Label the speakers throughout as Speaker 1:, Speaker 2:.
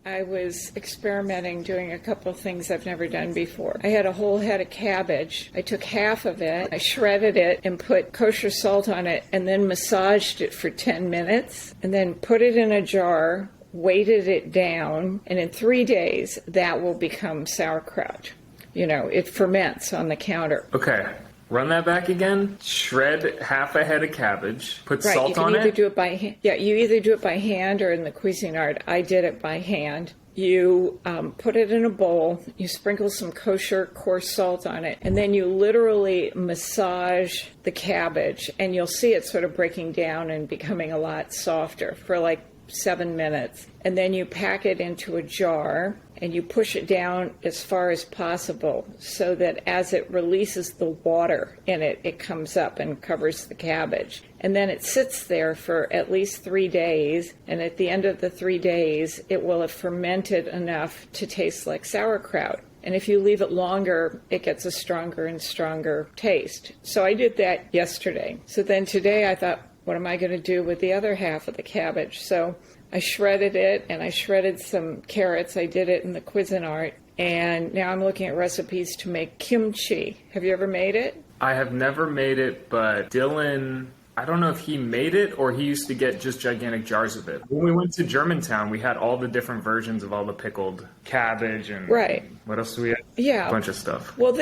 Speaker 1: I was experimenting doing a couple of things I've never done before. I had a whole head of cabbage. I took half of it, I shredded it and put kosher salt on it and then massaged it for 10 minutes and then put it in a jar, weighted it down, and in 3 days that will become sauerkraut. It ferments on the counter.
Speaker 2: Okay. Run that back again. Shred half a head of cabbage. Put salt on it.
Speaker 1: You can either do it by hand. Yeah, you either do it by hand or in the Cuisinart. I did it by hand. You put it in a bowl. You sprinkle some kosher coarse salt on it, and then you literally massage the cabbage, and you'll see it sort of breaking down and becoming a lot softer for like 7 minutes. And then you pack it into a jar and you push it down as far as possible so that as it releases the water in it, it comes up and covers the cabbage. And then it sits there for at least 3 days. And at the end of the 3 days, it will have fermented enough to taste like sauerkraut. And if you leave it longer, it gets a stronger and stronger taste. So I did that yesterday. So then today I thought, what am I going to do with the other half of the cabbage? So I shredded it, and I shredded some carrots. I did it in the Cuisinart, and now I'm looking at recipes to make kimchi. Have you ever made it?
Speaker 2: I have never made it, but Dylan, I don't know if he made it or he used to get just gigantic jars of it. When we went to Germantown, we had all the different versions of all the pickled cabbage and what else do we have?
Speaker 1: Yeah.
Speaker 2: A bunch of stuff.
Speaker 1: Well,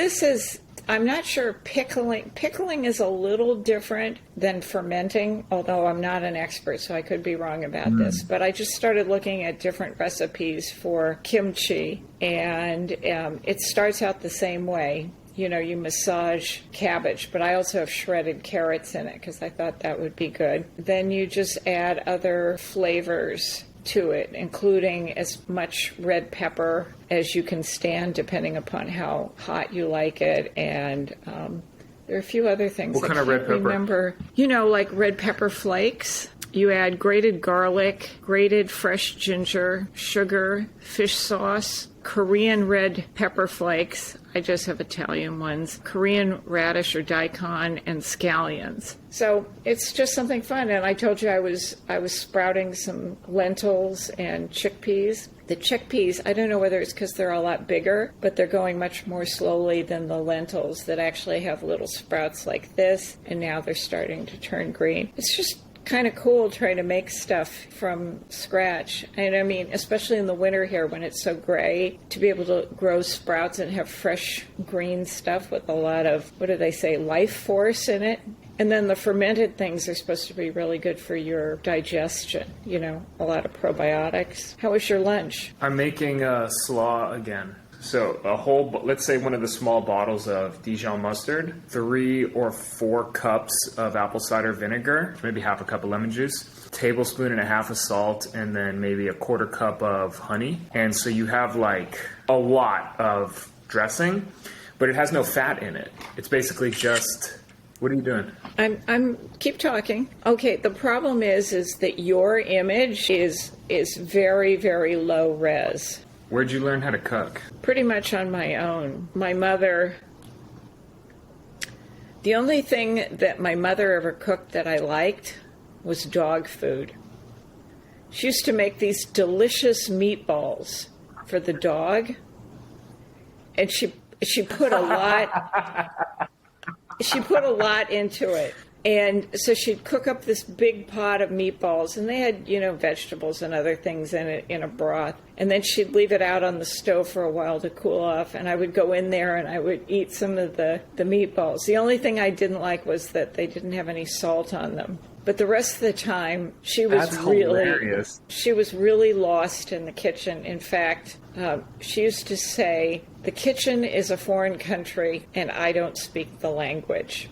Speaker 1: I'm not sure pickling. Pickling is a little different than fermenting, although I'm not an expert, so I could be wrong about this. But I just started looking at different recipes for kimchi, and it starts out the same way. You massage cabbage, but I also have shredded carrots in it because I thought that would be good. Then you just add other flavors to it, including as much red pepper as you can stand, depending upon how hot you like it. And there are a few other things.
Speaker 2: What kind of red pepper?
Speaker 1: Remember, like red pepper flakes. You add grated garlic, grated fresh ginger, sugar, fish sauce, Korean red pepper flakes. I just have Italian ones. Korean radish or daikon, and scallions. So it's just something fun. And I told you I was sprouting some lentils and chickpeas. The chickpeas, I don't know whether it's because they're a lot bigger, but they're going much more slowly than the lentils that actually have little sprouts like this. And now they're starting to turn green. It's just kind of cool trying to make stuff from scratch. And I mean, especially in the winter here when it's so gray, to be able to grow sprouts and have fresh green stuff with a lot of, what do they say, life force in it. And then the fermented things are supposed to be really good for your digestion, a lot of probiotics. How was your lunch?
Speaker 2: I'm making slaw again. So let's say one of the small bottles of Dijon mustard, 3 or 4 cups of apple cider vinegar, maybe half a cup of lemon juice, tablespoon and a half of salt, and then maybe a 1/4 cup of honey. And so you have like a lot of dressing, but it has no fat in it. It's basically just, what are you doing?
Speaker 1: I'm keep talking. Okay, the problem is that your image is very, very low res.
Speaker 2: Where'd you learn how to cook?
Speaker 1: Pretty much on my own. My mother, the only thing that my mother ever cooked that I liked was dog food. She used to make these delicious meatballs for the dog, and she put a lot into it. And so she'd cook up this big pot of meatballs, and they had, vegetables and other things in it in a broth. And then she'd leave it out on the stove for a while to cool off, and I would go in there and I would eat some of the meatballs. The only thing I didn't like was that they didn't have any salt on them. But the rest of the time, she was really lost in the kitchen. In fact, she used to say, "The kitchen is a foreign country, and I don't speak the language."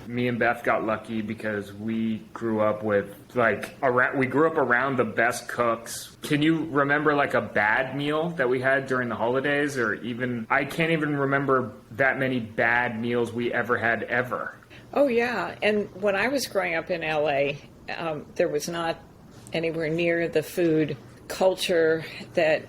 Speaker 2: Me and Beth got lucky because we grew up with around the best cooks. Can you remember like a bad meal that we had during the holidays, or even I can't even remember that many bad meals we ever had ever.
Speaker 1: Oh yeah, and when I was growing up in LA, there was not anywhere near the food culture that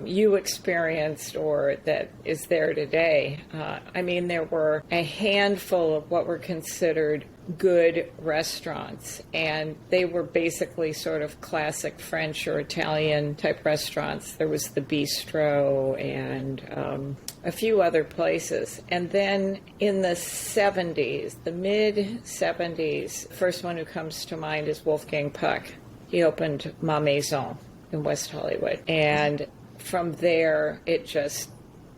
Speaker 1: you experienced or that is there today. I mean, there were a handful of what were considered good restaurants, and they were basically sort of classic French or Italian type restaurants. There was the Bistro and a few other places. And then in the 70s, the mid-70s, first one who comes to mind is Wolfgang Puck. He opened Ma Maison in West Hollywood. And from there, it just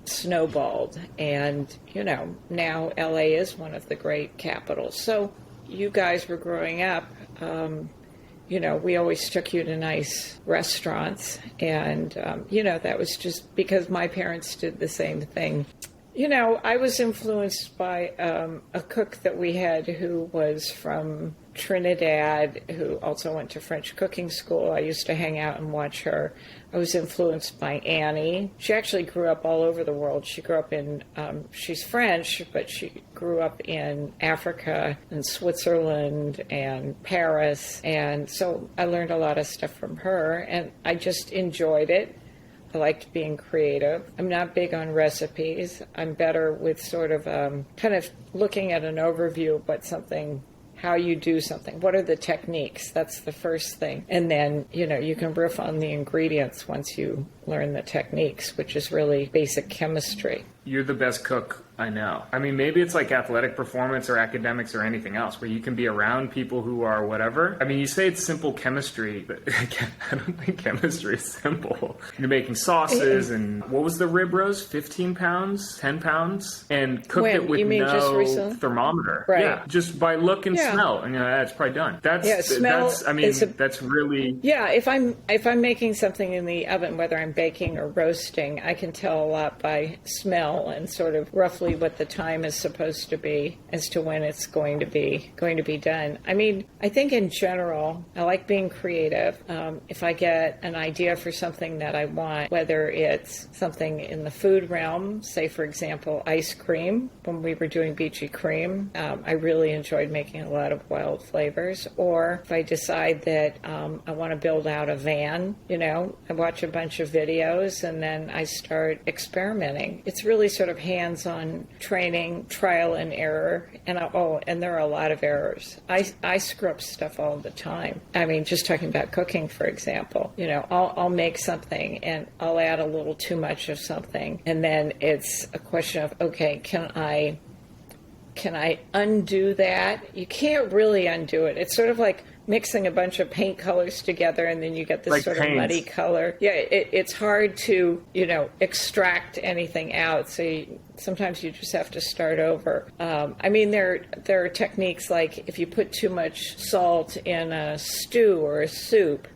Speaker 1: snowballed. And, you know, now LA is one of the great capitals. So you guys were growing up, you know, we always took you to nice restaurants. And, you know, that was just because my parents did the same thing. You know, I was influenced by a cook that we had who was from Trinidad, who also went to French cooking school. I used to hang out and watch her. I was influenced by Annie. She actually grew up all over the world. She grew up in, she's French, but she grew up in Africa and Switzerland and Paris. And so I learned a lot of stuff from her, and I just enjoyed it. I liked being creative. I'm not big on recipes. I'm better with sort of kind of looking at an overview of what something, how you do something. What are the techniques? That's the first thing. And then, you know, you can riff on the ingredients once you learn the techniques, which is really basic chemistry.
Speaker 2: You're the best cook I know. I mean, maybe it's like athletic performance or academics or anything else where you can be around people who are whatever. I mean, you say it's simple chemistry, but I don't think chemistry is simple. You're making sauces and what was the rib roast? 15 pounds, 10 pounds? And cooked it with no thermometer.
Speaker 1: Right.
Speaker 2: Yeah, just by look and smell. And you know, that's probably done. That's really...
Speaker 1: Yeah, if I'm making something in the oven, whether I'm baking or roasting, I can tell a lot by smell and sort of roughly what the time is supposed to be as to when it's going to be done. I mean, I think in general, I like being creative. If I get an idea for something that I want, whether it's something in the food realm, say for example, ice cream, when we were doing Beachy Cream, I really enjoyed making a lot of wild flavors. Or if I decide that I want to build out a van, you know, I watch a bunch of videos and then I start experimenting. It's really sort of hands-on training, trial and error, and and there are a lot of errors. I screw up stuff all the time. I mean, just talking about cooking, for example, you know, I'll make something and I'll add a little too much of something, and then it's a question of, okay, can I undo that? You can't really undo it. It's sort of like mixing a bunch of paint colors together and then you get this like sort of muddy color. Yeah, it's hard to, you know, extract anything out. So sometimes you just have to start over. I mean, there are techniques like if you put too much salt in a stew or a soup,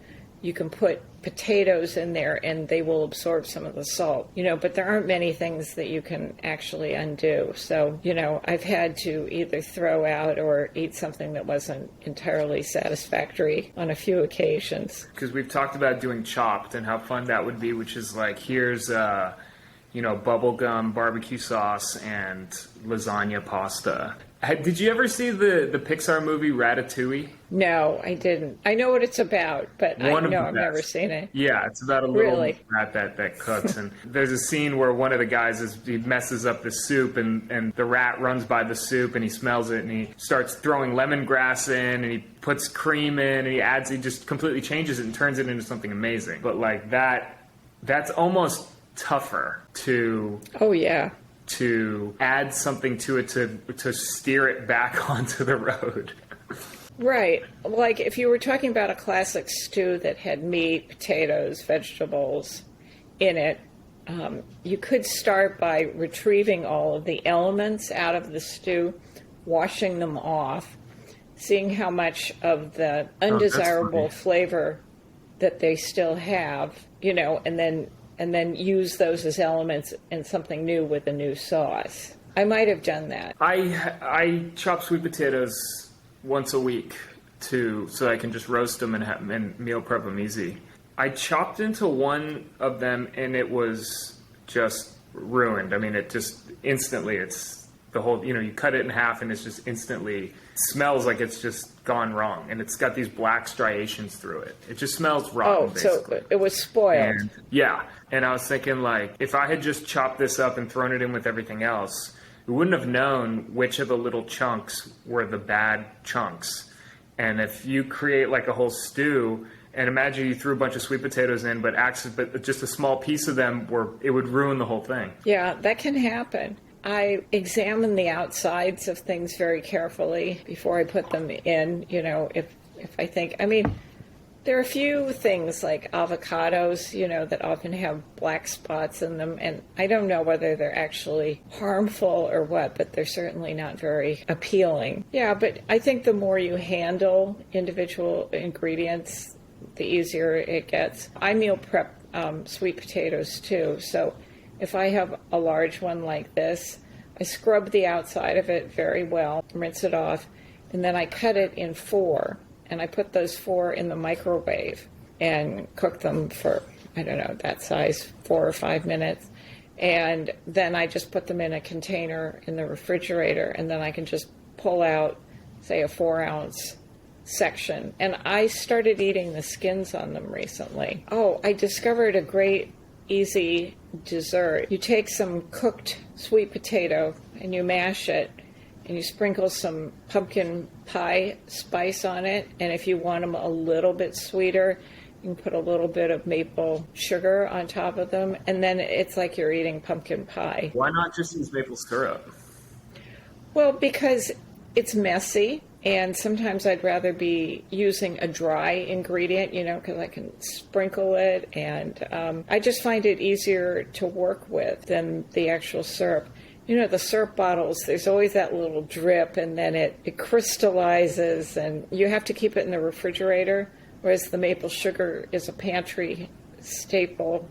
Speaker 1: you can put potatoes in there and they will absorb some of the salt, you know, but there aren't many things that you can actually undo. So, you know, I've had to either throw out or eat something that wasn't entirely satisfactory on a few occasions.
Speaker 2: Because we've talked about doing Chopped and how fun that would be, which is like, here's, you know, bubblegum barbecue sauce and lasagna pasta. Did you ever see the Pixar movie Ratatouille?
Speaker 1: No, I didn't. I know what it's about, but I've never seen it.
Speaker 2: Yeah, it's about a little rat that cooks. And there's a scene where one of the guys he messes up the soup and the rat runs by the soup and he smells it and he starts throwing lemongrass in and he puts cream in and he just completely changes it and turns it into something amazing. But like that's almost tougher to...
Speaker 1: Oh, yeah.
Speaker 2: To add something to it to steer it back onto the road.
Speaker 1: Right. Like if you were talking about a classic stew that had meat, potatoes, vegetables in it, you could start by retrieving all of the elements out of the stew, washing them off, seeing how much of the undesirable flavor that they still have, you know, and then use those as elements in something new with a new sauce. I might have done that.
Speaker 2: I chop sweet potatoes once a week so I can just roast them and meal prep them easy. I chopped into one of them and it was just ruined. I mean, it just instantly the whole, you cut it in half and it's just instantly smells like it's just gone wrong. And it's got these black striations through it. It just smells rotten, basically.
Speaker 1: So it was spoiled.
Speaker 2: And, yeah. And I was thinking, like, if I had just chopped this up and thrown it in with everything else, we wouldn't have known which of the little chunks were the bad chunks. And if you create like a whole stew, and imagine you threw a bunch of sweet potatoes in, but just a small piece of them, it would ruin the whole thing.
Speaker 1: Yeah, that can happen. I examine the outsides of things very carefully before I put them in, if I think, there are a few things like avocados, that often have black spots in them, and I don't know whether they're actually harmful or what, but they're certainly not very appealing. Yeah, but I think the more you handle individual ingredients, the easier it gets. I meal prep sweet potatoes too, so if I have a large one like this, I scrub the outside of it very well, rinse it off, and then I cut it in 4. And I put those 4 in the microwave and cook them for, that size, 4 or 5 minutes. And then I just put them in a container in the refrigerator, and then I can just pull out, say, a 4-ounce section. And I started eating the skins on them recently. Oh, I discovered a great, easy dessert. You take some cooked sweet potato and you mash it, and you sprinkle some pumpkin pie spice on it. And if you want them a little bit sweeter, you can put a little bit of maple sugar on top of them. And then it's like you're eating pumpkin pie.
Speaker 2: Why not just use maple syrup?
Speaker 1: Well, because it's messy. And sometimes I'd rather be using a dry ingredient, because I can sprinkle it. And I just find it easier to work with than the actual syrup. The syrup bottles, there's always that little drip, and then it crystallizes, and you have to keep it in the refrigerator, whereas the maple sugar is a pantry stable.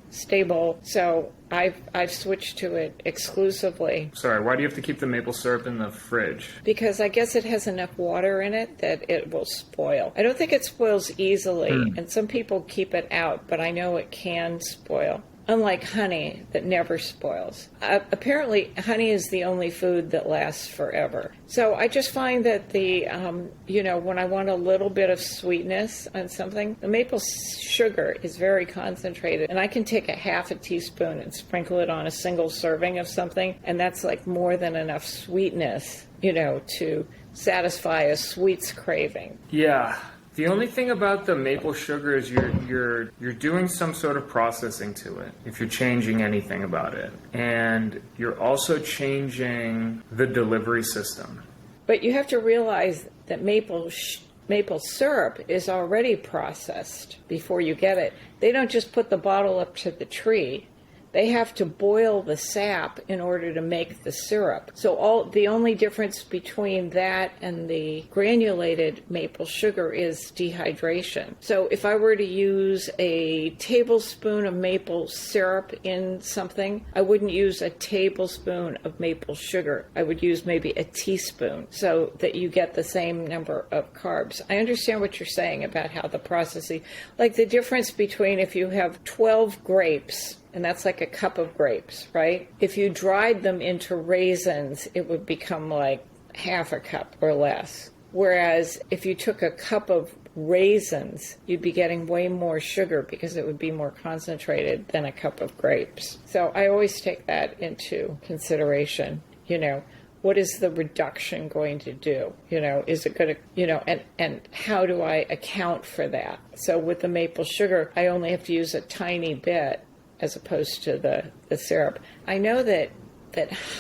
Speaker 1: So I've switched to it exclusively.
Speaker 2: Sorry, why do you have to keep the maple syrup in the fridge?
Speaker 1: Because I guess it has enough water in it that it will spoil. I don't think it spoils easily, and some people keep it out, but I know it can spoil. Unlike honey that never spoils. Apparently, honey is the only food that lasts forever. So I just find that when I want a little bit of sweetness on something, the maple sugar is very concentrated. And I can take a half a teaspoon and sprinkle it on a single serving of something. And that's like more than enough sweetness, to satisfy a sweets craving.
Speaker 2: Yeah. The only thing about the maple sugar is you're doing some sort of processing to it if you're changing anything about it. And you're also changing the delivery system.
Speaker 1: But you have to realize that maple syrup is already processed before you get it. They don't just put the bottle up to the tree. They have to boil the sap in order to make the syrup. So the only difference between that and the granulated maple sugar is dehydration. So if I were to use a tablespoon of maple syrup in something, I wouldn't use a tablespoon of maple sugar. I would use maybe a teaspoon so that you get the same number of carbs. I understand what you're saying about how the processing, like the difference between if you have 12 grapes, and that's like a cup of grapes, right? If you dried them into raisins, it would become like half a cup or less. Whereas if you took a cup of raisins, you'd be getting way more sugar because it would be more concentrated than a cup of grapes. So I always take that into consideration, what is the reduction going to do? Is it going to, and how do I account for that? So with the maple sugar, I only have to use a tiny bit as opposed to the syrup. I know that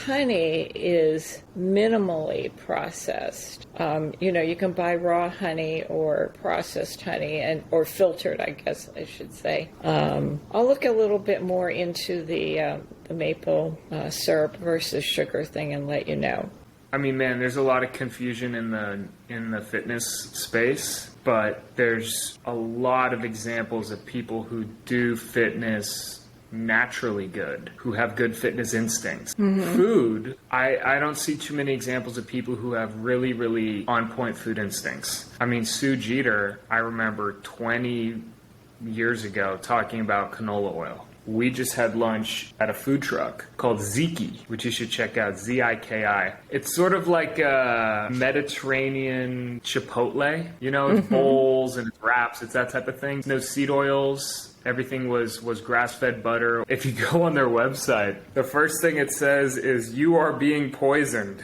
Speaker 1: honey is minimally processed. You can buy raw honey or processed honey or filtered, I guess I should say. I'll look a little bit more into the maple syrup versus sugar thing and let you know.
Speaker 2: Man, there's a lot of confusion in the fitness space, but there's a lot of examples of people who do fitness naturally good, who have good fitness instincts. Mm-hmm. Food, I don't see too many examples of people who have really, really on-point food instincts. Sue Jeter, I remember 20 years ago talking about canola oil. we just had lunch at a food truck called Ziki, which you should check out, Ziki. It's sort of like a Mediterranean Chipotle, you know, it's bowls and it's wraps, it's that type of thing. No seed oils. Everything was grass-fed butter. If you go on their website, the first thing it says is, you are being poisoned.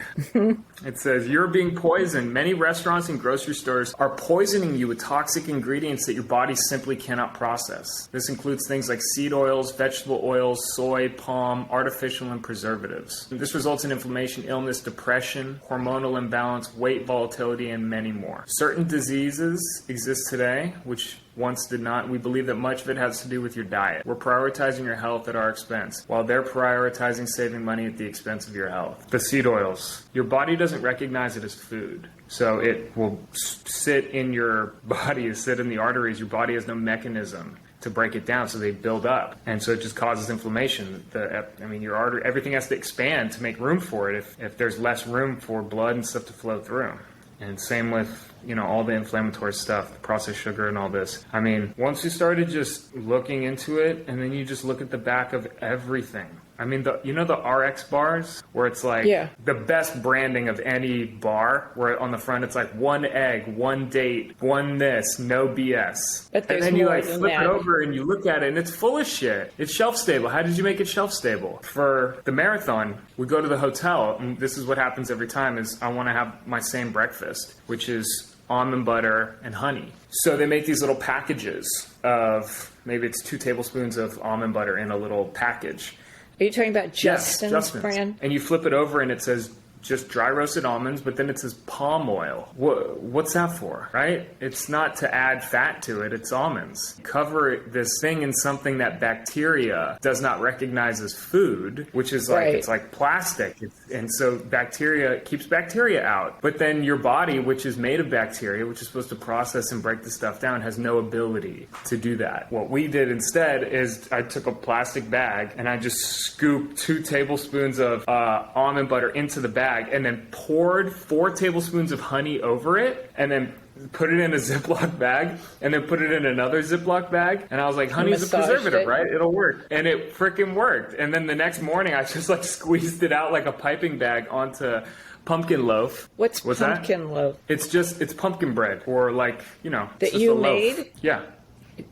Speaker 2: It says, you're being poisoned. Many restaurants and grocery stores are poisoning you with toxic ingredients that your body simply cannot process. This includes things like seed oils, vegetable oils, soy, palm, artificial, and preservatives. This results in inflammation, illness, depression, hormonal imbalance, weight volatility, and many more. Certain diseases exist today, which once did not. We believe that much of it has to do with your diet. We're prioritizing your health at our expense, while they're prioritizing saving money at the expense of your health. The seed oils. Your body doesn't recognize it as food. So it will sit in your body, sit in the arteries. Your body has no mechanism to break it down, so they build up. And so it just causes inflammation. Your artery, everything has to expand to make room for it if there's less room for blood and stuff to flow through. And same with, all the inflammatory stuff, the processed sugar and all this. I mean, once you started just looking into it, and then you just look at the back of everything. I mean, the RX bars, where it's like the best branding of any bar, where on the front it's like 1 egg, 1 date, 1 this, no BS.
Speaker 1: But
Speaker 2: and then you flip it over and you look at it and it's full of shit. It's shelf stable. How did you make it shelf stable? For the marathon, we go to the hotel, and this is what happens every time is I want to have my same breakfast, which is almond butter and honey. So they make these little packages of, maybe it's 2 tablespoons of almond butter in a little package.
Speaker 1: Are you talking about Justin's
Speaker 2: Justin's
Speaker 1: brand?
Speaker 2: And you flip it over and it says just dry roasted almonds, but then it says palm oil. What's that for, right? It's not to add fat to it, it's almonds. Cover this thing in something that bacteria does not recognize as food, which is like, it's like plastic. And so bacteria keeps bacteria out. But then your body, which is made of bacteria, which is supposed to process and break the stuff down, has no ability to do that. What we did instead is I took a plastic bag and I just scooped 2 tablespoons of almond butter into the bag, and then poured 4 tablespoons of honey over it, and then put it in a Ziploc bag, and then put it in another Ziploc bag. And I was like, honey's a preservative, right? It'll work. And it freaking worked. And then the next morning, I just squeezed it out like a piping bag onto pumpkin loaf.
Speaker 1: What's pumpkin loaf?
Speaker 2: It's pumpkin bread, or
Speaker 1: that you made?
Speaker 2: Yeah.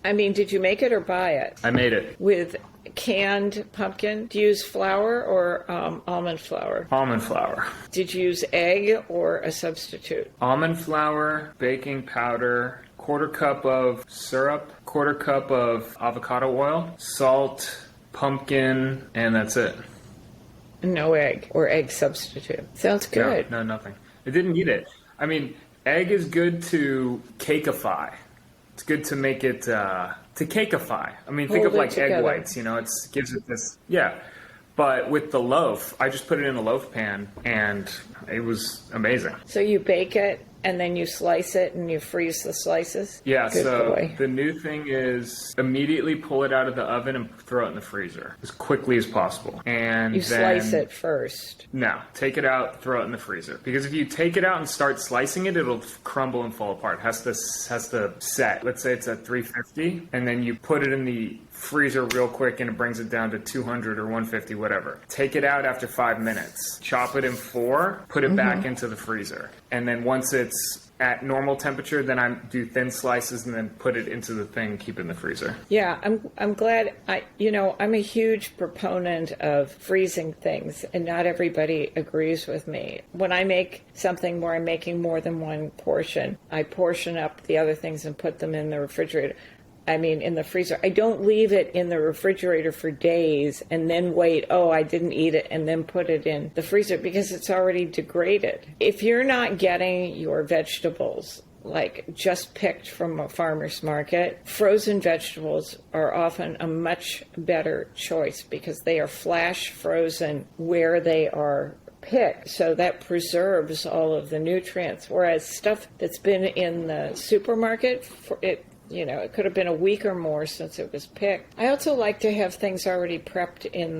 Speaker 1: I mean, did you make it or buy it?
Speaker 2: I made it.
Speaker 1: With canned pumpkin? Do you use flour or almond flour?
Speaker 2: Almond flour.
Speaker 1: Did you use egg or a substitute?
Speaker 2: Almond flour, baking powder, 1/4 cup of syrup, 1/4 cup of avocado oil, salt, pumpkin, and that's it.
Speaker 1: No egg or egg substitute. Sounds good.
Speaker 2: No, nothing. It didn't need it. I mean, egg is good to cakeify. It's good to make it, to cakeify. I mean, think of like egg whites, it gives it this, But with the loaf, I just put it in a loaf pan, and it was amazing.
Speaker 1: So you bake it, and then you slice it, and you freeze the slices?
Speaker 2: Yeah, the new thing is immediately pull it out of the oven and throw it in the freezer as quickly as possible. And
Speaker 1: you slice it first?
Speaker 2: No, take it out, throw it in the freezer. Because if you take it out and start slicing it, it'll crumble and fall apart. It has to set. Let's say it's at 350, and then you put it in the freezer real quick, and it brings it down to 200 or 150, whatever. Take it out after 5 minutes. Chop it in 4, put it back into the freezer. And then once it's at normal temperature, then I do thin slices and then put it into the thing, keep it in the freezer.
Speaker 1: Yeah, I'm glad. I'm a huge proponent of freezing things, and not everybody agrees with me. When I make something where I'm making more than one portion, I portion up the other things and put them in the refrigerator. In the freezer. I don't leave it in the refrigerator for days and then wait, I didn't eat it, and then put it in the freezer, because it's already degraded. If you're not getting your vegetables just picked from a farmer's market, frozen vegetables are often a much better choice, because they are flash frozen where they are picked, so that preserves all of the nutrients. Whereas stuff that's been in the supermarket, it could have been a week or more since it was picked. I also like to have things already prepped in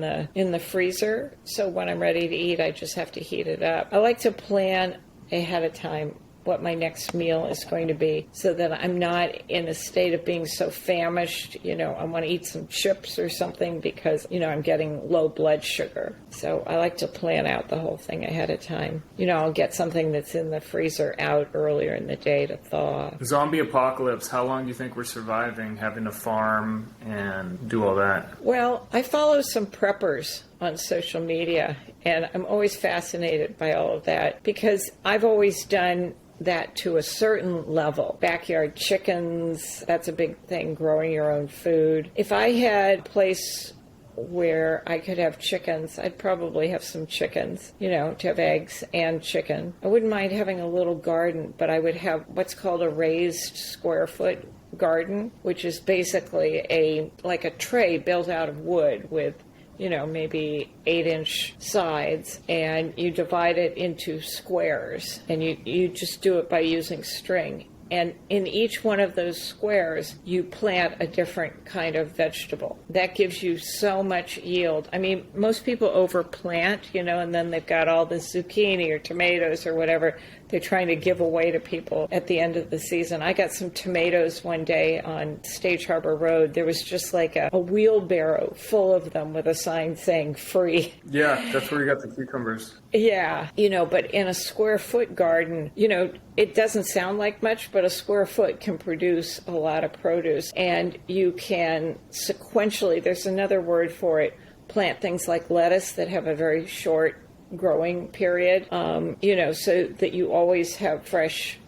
Speaker 1: the freezer, so when I'm ready to eat, I just have to heat it up. I like to plan ahead of time what my next meal is going to be so that I'm not in a state of being so famished, I want to eat some chips or something because, I'm getting low blood sugar. So I like to plan out the whole thing ahead of time. I'll get something that's in the freezer out earlier in the day to thaw.
Speaker 2: Zombie apocalypse, how long do you think we're surviving having to farm and do all that?
Speaker 1: Well, I follow some preppers on social media, and I'm always fascinated by all of that because I've always done that to a certain level. Backyard chickens, that's a big thing, growing your own food. If I had a place where I could have chickens, I'd probably have some chickens, to have eggs and chicken. I wouldn't mind having a little garden, but I would have what's called a raised square foot garden, which is basically like a tray built out of wood with maybe 8-inch sides, and you divide it into squares, and you just do it by using string. And in each one of those squares, you plant a different kind of vegetable. That gives you so much yield. I mean, most people overplant, and then they've got all the zucchini or tomatoes or whatever they're trying to give away to people at the end of the season. I got some tomatoes one day on Stage Harbor Road. There was just like a wheelbarrow full of them with a sign saying free.
Speaker 2: Yeah, that's where you got the cucumbers.
Speaker 1: Yeah, but in a square foot garden, it doesn't sound like much, but a square foot can produce a lot of produce. And you can sequentially, there's another word for it, plant things like lettuce that have a very short growing period, so that you always have fresh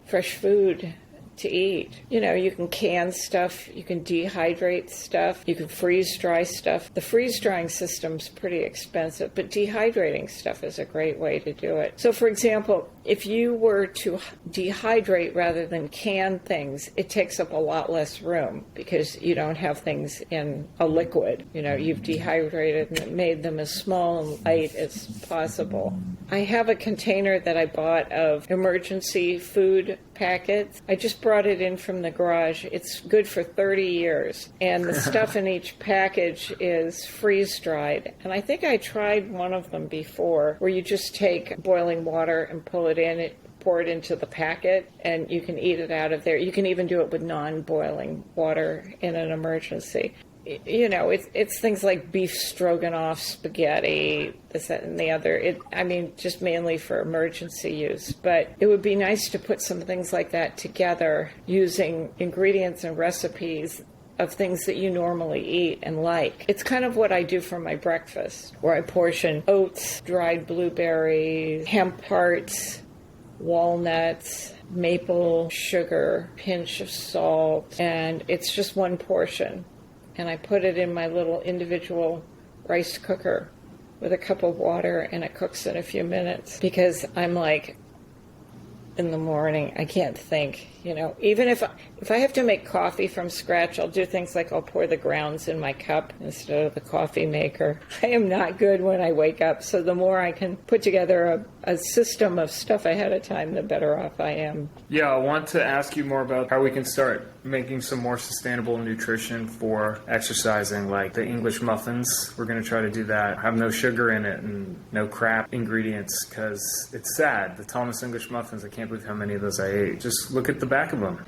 Speaker 1: food to eat. You can can stuff, you can dehydrate stuff, you can freeze dry stuff. The freeze drying system's pretty expensive, but dehydrating stuff is a great way to do it. So for example, if you were to dehydrate rather than can things, it takes up a lot less room because you don't have things in a liquid. You've dehydrated and made them as small and light as possible. I have a container that I bought of emergency food packets. I just brought it in from the garage. It's good for 30 years. And the stuff in each package is freeze-dried. And I think I tried one of them before where you just take boiling water and pull it in. Pour it into the packet, and you can eat it out of there. You can even do it with non-boiling water in an emergency. It's things like beef stroganoff, spaghetti, this, that, and the other. Just mainly for emergency use. But it would be nice to put some things like that together using ingredients and recipes of things that you normally eat and like. It's kind of what I do for my breakfast, where I portion oats, dried blueberries, hemp hearts, walnuts, maple sugar, pinch of salt, and it's just one portion. And I put it in my little individual rice cooker with a cup of water, and it cooks in a few minutes because I'm like, in the morning, I can't think, even if I have to make coffee from scratch, I'll do things like I'll pour the grounds in my cup instead of the coffee maker. I am not good when I wake up, so the more I can put together a system of stuff ahead of time, the better off I am.
Speaker 2: Yeah, I want to ask you more about how we can start making some more sustainable nutrition for exercising, like the English muffins. We're going to try to do that. Have no sugar in it and no crap ingredients, because it's sad. The Thomas English muffins, I can't believe how many of those I ate. Just look at the back of them.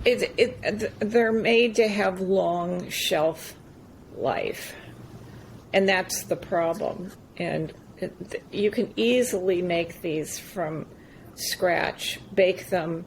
Speaker 1: They're made to have long shelf life, and that's the problem. And you can easily make these from scratch, bake them,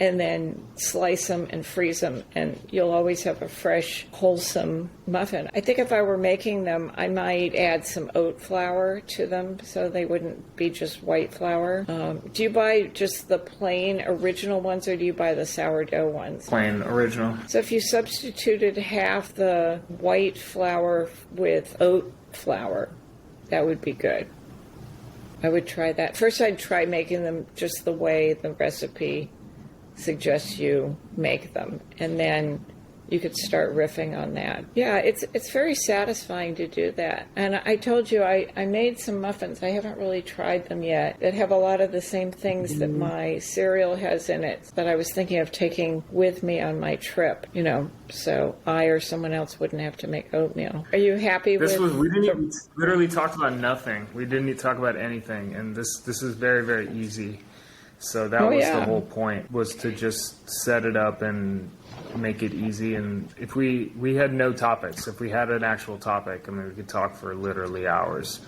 Speaker 1: and then slice them and freeze them, and you'll always have a fresh, wholesome muffin. I think if I were making them, I might add some oat flour to them so they wouldn't be just white flour. Do you buy just the plain original ones, or do you buy the sourdough ones?
Speaker 2: Plain original.
Speaker 1: So if you substituted half the white flour with oat flour, that would be good. I would try that. First, I'd try making them just the way the recipe suggests you make them, and then you could start riffing on that. Yeah, it's very satisfying to do that. And I told you I made some muffins. I haven't really tried them yet, that have a lot of the same things that my cereal has in it, that I was thinking of taking with me on my trip, so I or someone else wouldn't have to make oatmeal. Are you happy
Speaker 2: we didn't even literally talk about nothing. We didn't talk about anything, and this is very, very easy. So that
Speaker 1: Oh,
Speaker 2: was
Speaker 1: yeah.
Speaker 2: the whole point, was to just set it up and make it easy. And if we had no topics, if we had an actual topic, I mean, we could talk for literally hours.